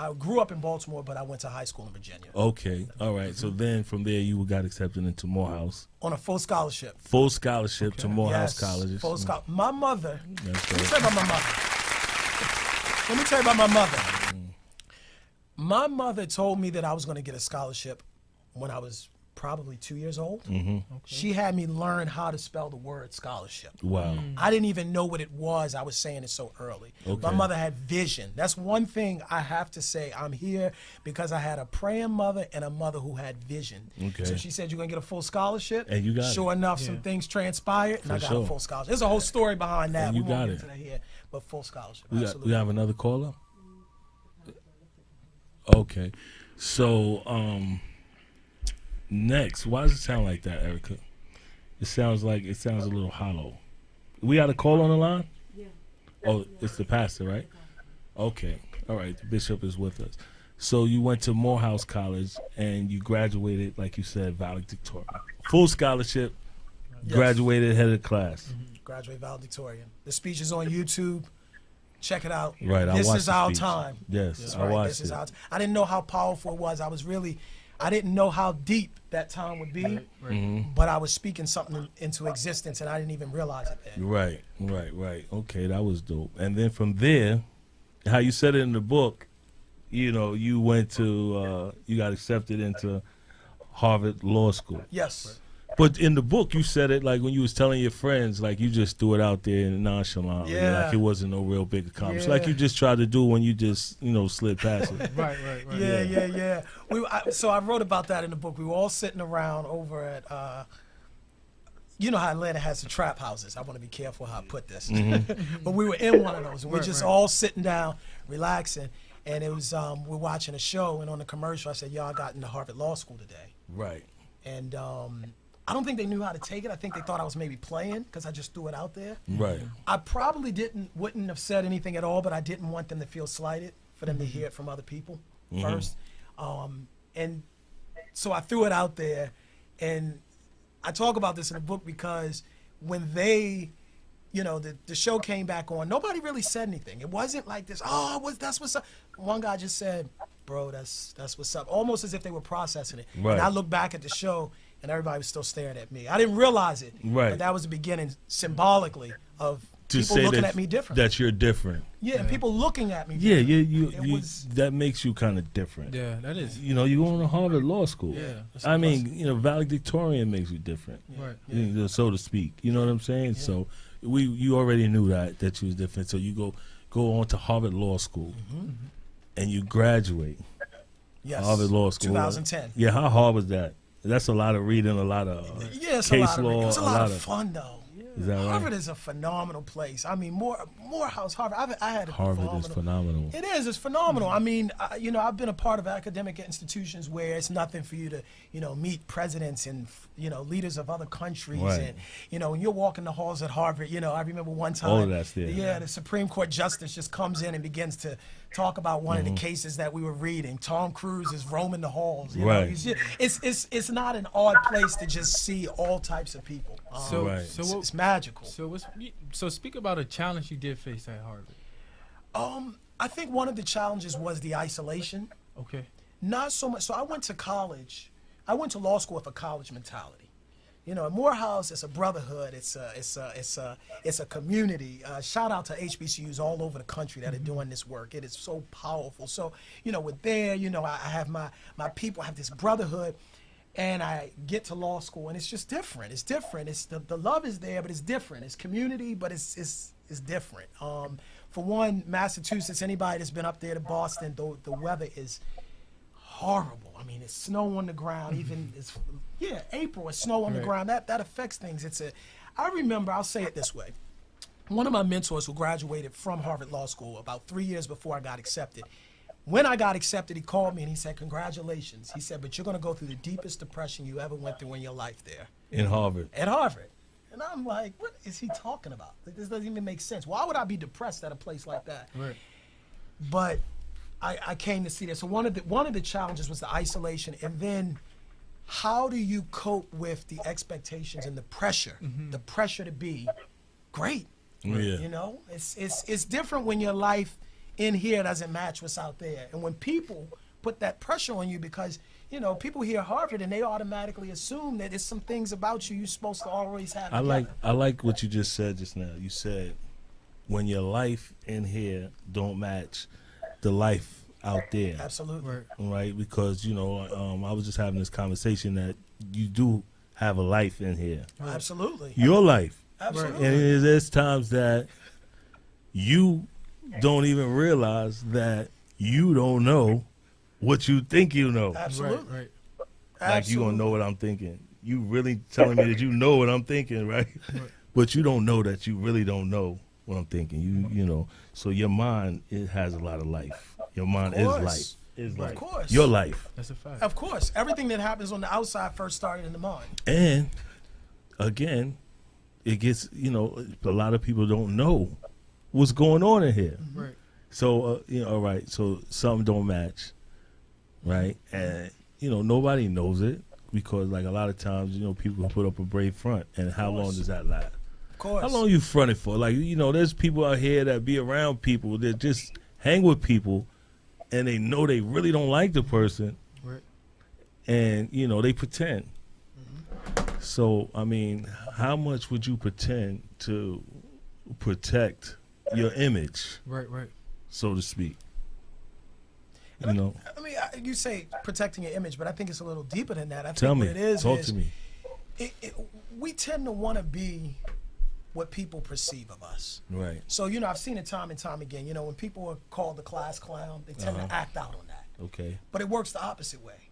I grew up in Baltimore, but I went to high school in Virginia. Okay, all right. So then from there you got accepted into Morehouse. On a full scholarship. Full scholarship to Morehouse College. Full scholarship. My mother. That's Let me tell you about my mother. Let me tell you about my mother. My mother told me that I was going to get a scholarship when I was probably 2 years old. Mm-hmm. Okay. She had me learn how to spell the word scholarship. Wow. I didn't even know what it was. I was saying it so early. Okay. My mother had vision. That's one thing I have to say. I'm here because I had a praying mother and a mother who had vision. Okay. So she said, you're going to get a full scholarship. And you got Sure it. enough, some things transpired, and For I got sure. a full scholarship. There's a whole story behind that. And you We won't got get it. into that here, but full scholarship. We Absolutely. have another caller? Okay. So, next, why does it sound like that, Erica? It sounds a little hollow. We got a call on the line? Yeah. Oh, it's the pastor, right? Okay. All right. The bishop is with us. So you went to Morehouse College and you graduated, like you said, valedictorian. Full scholarship, Yes. graduated head of class. Graduate valedictorian. The speech is on YouTube. Check it out. Right, I This watched is the our speech. time. Yes, That's I right. watched This is it. our I didn't know how powerful it was. I didn't know how deep that time would be, but I was speaking something into existence, and I didn't even realize it then. Right. Okay, that was dope. And then from there, how you said it in the book, you went to, you got accepted into Harvard Law School. Yes. But in the book, you said it like when you was telling your friends, like you just threw it out there nonchalantly, Yeah. like it wasn't no real big accomplishment, Yeah. like you just tried to do when you just, slid past it. Right. Yeah. So I wrote about that in the book. We were all sitting around over at, you know how Atlanta has the trap houses. I want to be careful how I put this. But we were in one of those, and we're just all sitting down, relaxing. And it was, we're watching a show, and on the commercial, I said, I got into Harvard Law School today. Right. And I don't think they knew how to take it. I think they thought I was maybe playing because I just threw it out there. Right. I probably wouldn't have said anything at all, but I didn't want them to feel slighted, for them to hear it from other people first. And so I threw it out there, and I talk about this in the book because when they, the show came back on, nobody really said anything. It wasn't like this, that's what's up. One guy just said, bro, that's what's up, almost as if they were processing it. Right. And I look back at the show, and everybody was still staring at me. I didn't realize it, Right. but that was the beginning, symbolically, of To people say looking that, at me different. that you're different. Yeah, and people looking at me Yeah, different. you It was- that makes you kind of different. Yeah, that is. You going to Harvard Law School. Yeah. That's I a mean, valedictorian makes you different, Right. so to speak. You know what I'm saying? So you already knew that you was different. So you go on to Harvard Law School, and you graduate. Yes. Harvard Law School. 2010. Yeah, how hard was that? That's a lot of reading, a lot of Yeah, it's case a lot of, law. it was a lot of fun, though. Is that Harvard right? is a phenomenal place. I mean, Morehouse, Harvard. I had a Harvard is phenomenal. It is. It's phenomenal. I mean, I've been a part of academic institutions where it's nothing for you to, meet presidents and, leaders of other countries. Right. And, when you're walking the halls at Harvard, I remember one time. All of that's there. Yeah, the Supreme Court justice just comes in and begins to talk about one of the cases that we were reading. Tom Cruise is roaming the halls. You know? Right. It's not an odd place to just see all types of people. So, Right. It's magical. So speak about a challenge you did face at Harvard. I think one of the challenges was the isolation. Okay. Not so much. So I went to college. I went to law school with a college mentality. At Morehouse, it's a brother,hood. It's a community. Shout out to HBCUs all over the country that are doing this work. It is so powerful. So, with there, I have my people. I have this brotherhood. And I get to law school, and it's just different. It's different. It's the love is there, but it's different. It's community, but it's different. For one, Massachusetts, anybody that's been up there to Boston, the weather is horrible. I mean, it's snow on the ground. Even April, it's snow on the ground. That affects things. I remember. I'll say it this way. One of my mentors who graduated from Harvard Law School about 3 years before I got accepted. When I got accepted, he called me and he said, congratulations. He said, but you're going to go through the deepest depression you ever went through in your life there. In Harvard. At Harvard. And I'm like, what is he talking about? Like, this doesn't even make sense. Why would I be depressed at a place like that? Right. But I came to see that. So one of the challenges was the isolation. And then how do you cope with the expectations and the pressure? The pressure to be great. Yeah. It's different when your life in here doesn't match what's out there. And when people put that pressure on you, because people hear Harvard and they automatically assume that it's some things about you you're supposed to always have. I like what you just said just now. You said when your life in here don't match the life out there. Absolutely. Right? Because, I was just having this conversation that you do have a life in here. Absolutely. Your life. Absolutely. And there's times that you don't even realize that you don't know what you think you know. Absolutely. Right. Like you don't know what I'm thinking. You really telling me that you know what I'm thinking, right? But you don't know that you really don't know what I'm thinking. You know. So your mind, it has a lot of life. Your mind is life. Of course. Your life. That's a fact. Of course. Everything that happens on the outside first started in the mind. And again, it gets, a lot of people don't know what's going on in here. Right. So, all right, so something don't match, right? And, nobody knows it because, like, a lot of times, people can put up a brave front. And how long does that last? Of course. How long you fronted for? Like, there's people out here that be around people that just hang with people and they know they really don't like the person. Right. And, they pretend. So, I mean, how much would you pretend to protect your image? Right. So to speak. You say protecting your image, but I think it's a little deeper than that. Tell me. What it is Talk to me. We tend to want to be what people perceive of us. Right. So, I've seen it time and time again. When people are called the class clown, they tend to act out on that. Okay. But it works the opposite way.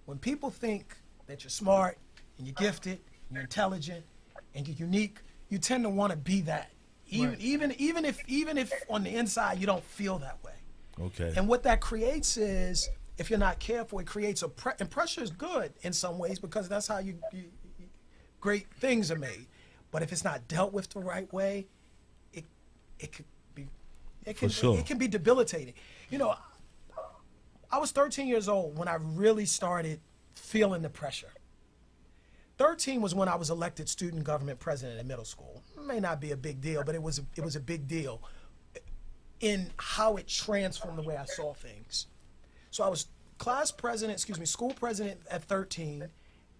When people think that you're smart and you're gifted, and you're intelligent, and you're unique, you tend to want to be that. Even if on the inside you don't feel that way. Okay. And what that creates is, if you're not careful, it creates and pressure is good in some ways because that's how you great things are made. But if it's not dealt with the right way, it can be debilitating. I was 13 years old when I really started feeling the pressure. 13 was when I was elected student government president in middle school. It may not be a big deal, but it was a big deal in how it transformed the way I saw things. So I was school president at 13,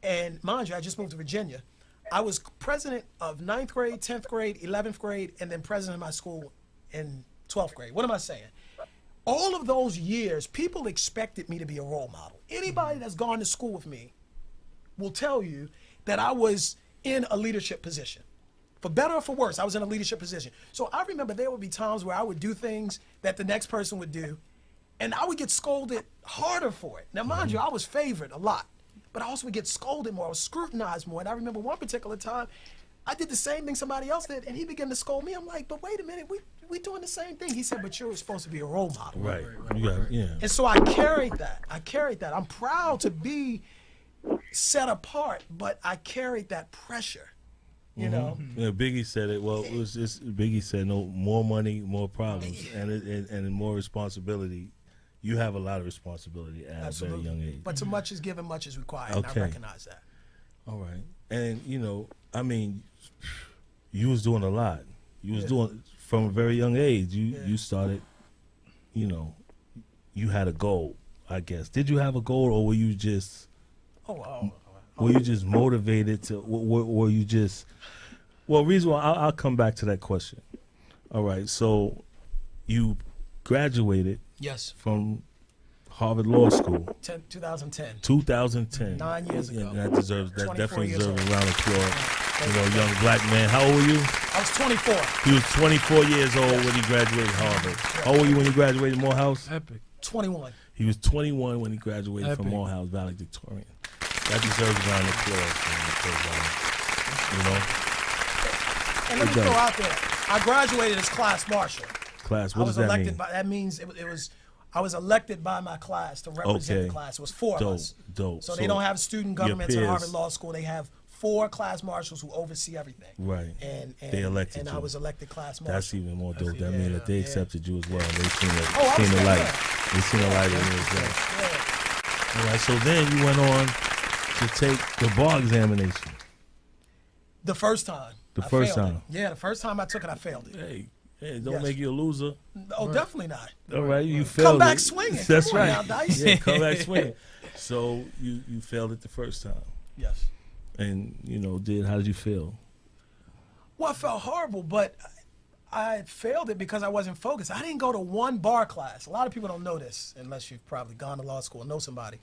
and mind you, I just moved to Virginia. I was president of 9th grade, 10th grade, 11th grade, and then president of my school in 12th grade. What am I saying? All of those years, people expected me to be a role model. Anybody that's gone to school with me will tell you that I was in a leadership position. For better or for worse, I was in a leadership position. So I remember there would be times where I would do things that the next person would do, and I would get scolded harder for it. Now, mind you, I was favored a lot, but I also would get scolded more. I was scrutinized more. And I remember one particular time, I did the same thing somebody else did, and he began to scold me. I'm like, but wait a minute, we doing the same thing. He said, but you're supposed to be a role model. Right. Yeah. And so I carried that. I'm proud to be set apart, but I carried that pressure, you know? Yeah, Biggie said it. Well, it was just, Biggie said, no, more money, more problems, and more responsibility. You have a lot of responsibility at a very young age. But too much is given, much is required, and I recognize that. All right. And, you was doing a lot. You was doing, from a very young age, you started, you had a goal, I guess. Did you have a goal, or were you just... Were you just motivated to, were you just, reason why, I'll come back to that question. All right, so you graduated from Harvard Law School. 2010. 2010. 9 years ago. Yeah, that definitely deserves a round of applause. Young black man. How old were you? I was 24. He was 24 years old when he graduated Harvard. How old were you when you graduated Morehouse? Epic. 21. He was 21 when he graduated from Morehouse, valedictorian. That deserves a round of applause, And let me throw out there, I graduated as class marshal. What does that mean? That means I was elected by my class to represent the class. It was four of us. Dope. So they don't have student governments at Harvard Law School. They have 4 class marshals who oversee everything. Right. And they elected you. I was elected class marshal. That's even more dope. That means that they accepted you as well. They seen the light. They seen the light in you as well. Yeah. All right. So then you went on to take the bar examination. The first time. The first time. Yeah, the first time I took it, I failed it. Hey, Hey, don't Yes. make you a loser. Oh, definitely not. All right, you failed. Come back it. swinging. That's Come on right. now, Dice. Yeah, come back swinging. So you failed it the first time, Yes. and how did you feel? Well, I felt horrible, but I failed it because I wasn't focused. I didn't go to one bar class. A lot of people don't know this unless you've probably gone to law school or know somebody.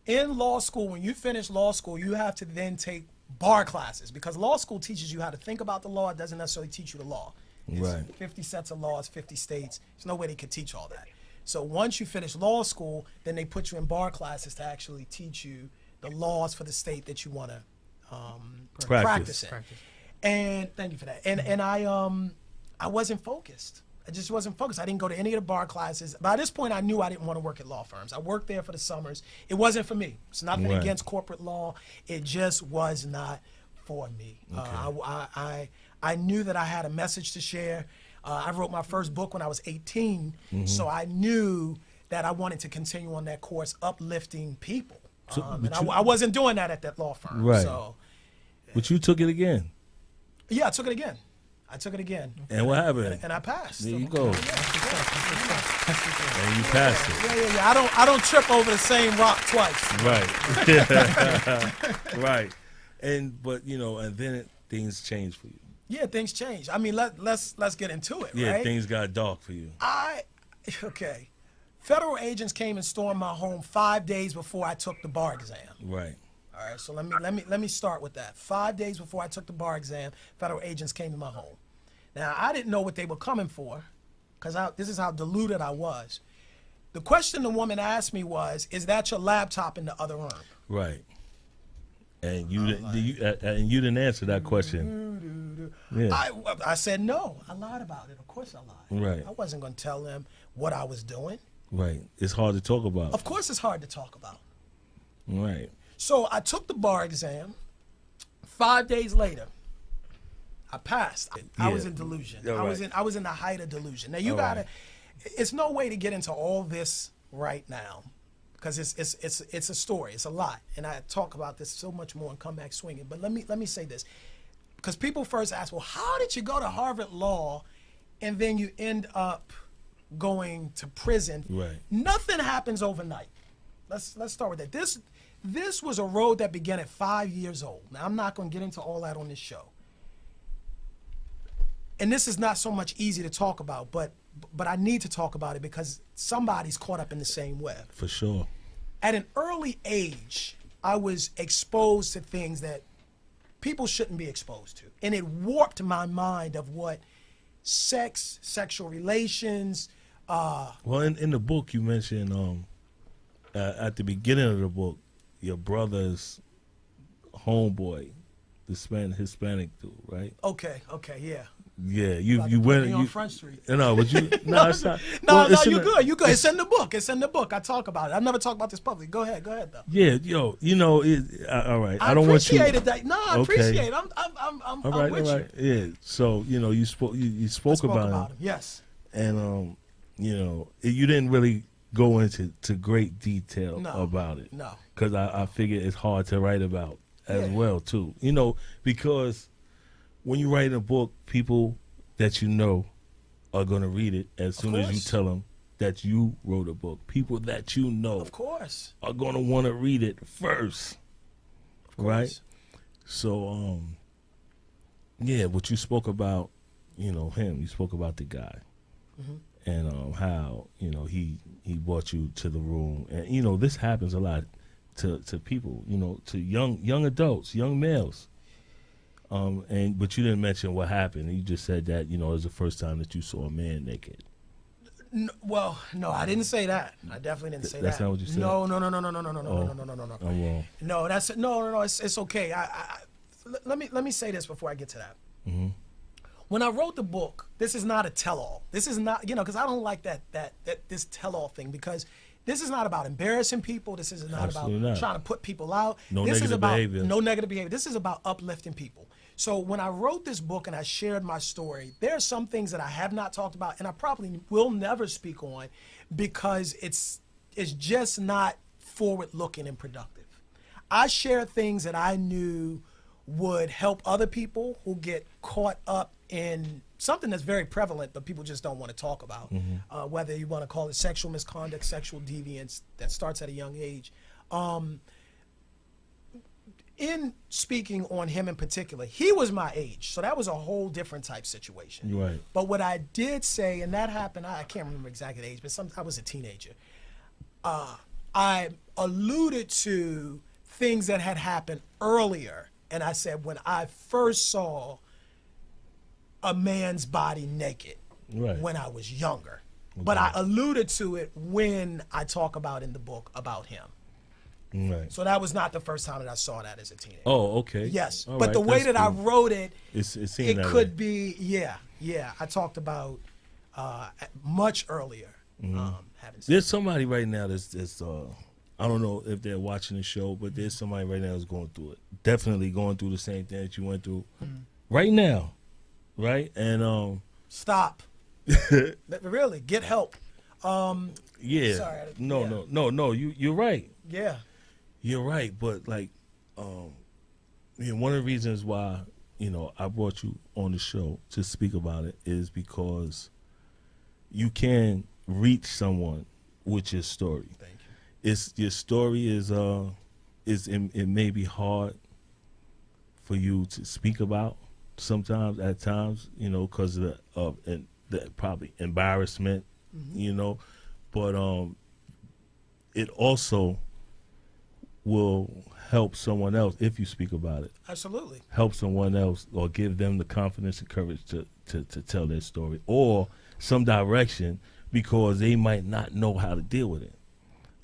In law school, when you finish law school, you have to then take bar classes because law school teaches you how to think about the law. It doesn't necessarily teach you the law. It's Right. 50 sets of laws, 50 states. There's no way they could teach all that. So once you finish law school, then they put you in bar classes to actually teach you the laws for the state that you want to practice in. Practice. And thank you for that. And I wasn't focused. I just wasn't focused. I didn't go to any of the bar classes. By this point, I knew I didn't want to work at law firms. I worked there for the summers. It wasn't for me. It's nothing Right. against corporate law. It just was not for me. I knew that I had a message to share. I wrote my first book when I was 18, so I knew that I wanted to continue on that course, uplifting people. So, And but you- I wasn't doing that at that law firm. Right. So, But you took it again, yeah, I took it again. and what happened? And I passed. There you go. And you passed it. Yeah. I don't trip over the same rock twice. Right. Right. And then things changed for you. Yeah, things change. I mean, let's get into it. Yeah, right? things got dark for you. Okay. Federal agents came and stormed my home 5 days before I took the bar exam. Right. All right, so let me start with that. 5 days before I took the bar exam, federal agents came to my home. Now, I didn't know what they were coming for, because this is how deluded I was. The question the woman asked me was, "Is that your laptop in the other room?" Right. And you didn't answer that question. Yeah. I said no. I lied about it. Of course I lied. Right. I wasn't going to tell them what I was doing. Right. It's hard to talk about. Of course it's hard to talk about. Right. So I took the bar exam. 5 days later, I passed. I was in delusion. Yeah, I was in the height of delusion. Now you gotta. It's no way to get into all this right now, because it's a story. It's a lot, and I talk about this so much more and come back swinging. But let me say this, because people first ask, well, how did you go to Harvard Law, and then you end up going to prison? Right. Nothing happens overnight. Let's start with that. This was a road that began at 5 years old. Now, I'm not going to get into all that on this show. And this is not so much easy to talk about, but I need to talk about it because somebody's caught up in the same web. For sure. At an early age, I was exposed to things that people shouldn't be exposed to. And it warped my mind of what sex, sexual relations. Well, in the book, you mentioned at the beginning of the book, your brother's homeboy, the Hispanic dude, right? Okay, yeah. Yeah, About you to put went me on Front Street. No, but you no, it's not. No, well, it's in you the- good. You good. It's in the book. It's in the book. I talk about it. I've never talked about this publicly. Go ahead though. Yeah, yo, all right. I don't want you. appreciated that. No, I Okay. appreciate it. I'm All right, with all right. Yeah. So you spoke. You you. spoke about him. Yes. and you didn't really go into great detail No. about it. No. Because I figure it's hard to write about as Yeah. well too. Because when you write a book, people that you know are gonna read it as soon as you course. tell them that you wrote a book. People that you know Of course. are gonna want to read it first, Of course. right? So, yeah, what you spoke about, him. You spoke about the guy, and how he brought you to the room, and this happens a lot to people, to young adults, young males. But you didn't mention what happened. You just said that it was the first time that you saw a man naked. No, I didn't say that. I definitely didn't say that. That's not what you said? No. I'm wrong. No. It's okay. Let me say this before I get to that. Mm-hmm. When I wrote the book, this is not a tell-all. This is not, because I don't like that this tell-all thing, because this is not about embarrassing people. This is not Absolutely about not. trying to put people out. No This is negative about behavior. no negative behavior. This is about uplifting people. So when I wrote this book and I shared my story, there are some things that I have not talked about and I probably will never speak on because it's just not forward-looking and productive. I share things that I knew would help other people who get caught up in something that's very prevalent, but people just don't want to talk about. Whether you want to call it sexual misconduct, sexual deviance, that starts at a young age. In speaking on him in particular, he was my age, so that was a whole different type situation. Right. But what I did say, and that happened, I can't remember exactly the age, but I was a teenager. I alluded to things that had happened earlier, and I said when I first saw a man's body naked when I was younger. Okay. But I alluded to it when I talk about in the book about him. Right. So that was not the first time that I saw that as a teenager. Oh, okay. Yes. All but right. the way That's that cool. I wrote it, it could be, yeah. I talked about much earlier having sex. There's somebody right now that's I don't know if they're watching the show, but there's somebody right now that's going through it. Definitely going through the same thing that you went through right now. Right? And stop. Really, get help. Yeah. Sorry. No. You're right. Yeah. You're right, but like, one of the reasons why I brought you on the show to speak about it is because you can reach someone with your story. Thank you. Your story is it may be hard for you to speak about sometimes at times, because of the probably embarrassment, but it also will help someone else if you speak about it. Absolutely. Help someone else or give them the confidence and courage to tell their story or some direction because they might not know how to deal with it.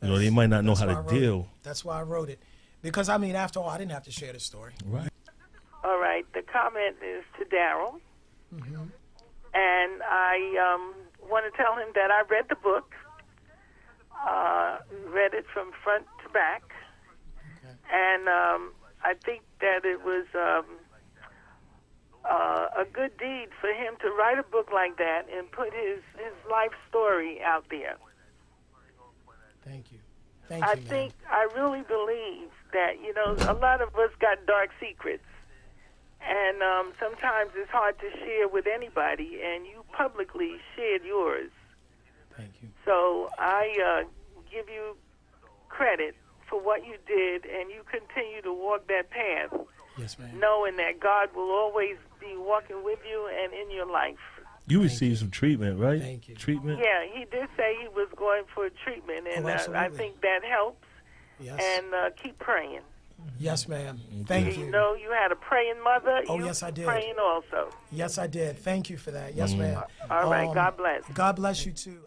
They might not know how to deal. That's why I wrote it. Because, after all, I didn't have to share the story. Right. All right. The comment is to Darrell. And I want to tell him that I read the book, read it from front to back. And I think that it was a good deed for him to write a book like that and put his life story out there. Thank you. I really believe that, a lot of us got dark secrets. And sometimes it's hard to share with anybody, and you publicly shared yours. Thank you. So I give you credit for what you did, and you continue to walk that path. Yes, ma'am. Knowing that God will always be walking with you and in your life. You received some treatment, right? Thank you. Treatment? Yeah, he did say he was going for treatment, and I think that helps. Yes. And keep praying. Yes, ma'am. Thank you. You know, you had a praying mother. Oh, yes, I did. Praying also. Yes, I did. Thank you for that. Yes, ma'am. All right. God bless. God bless you, too.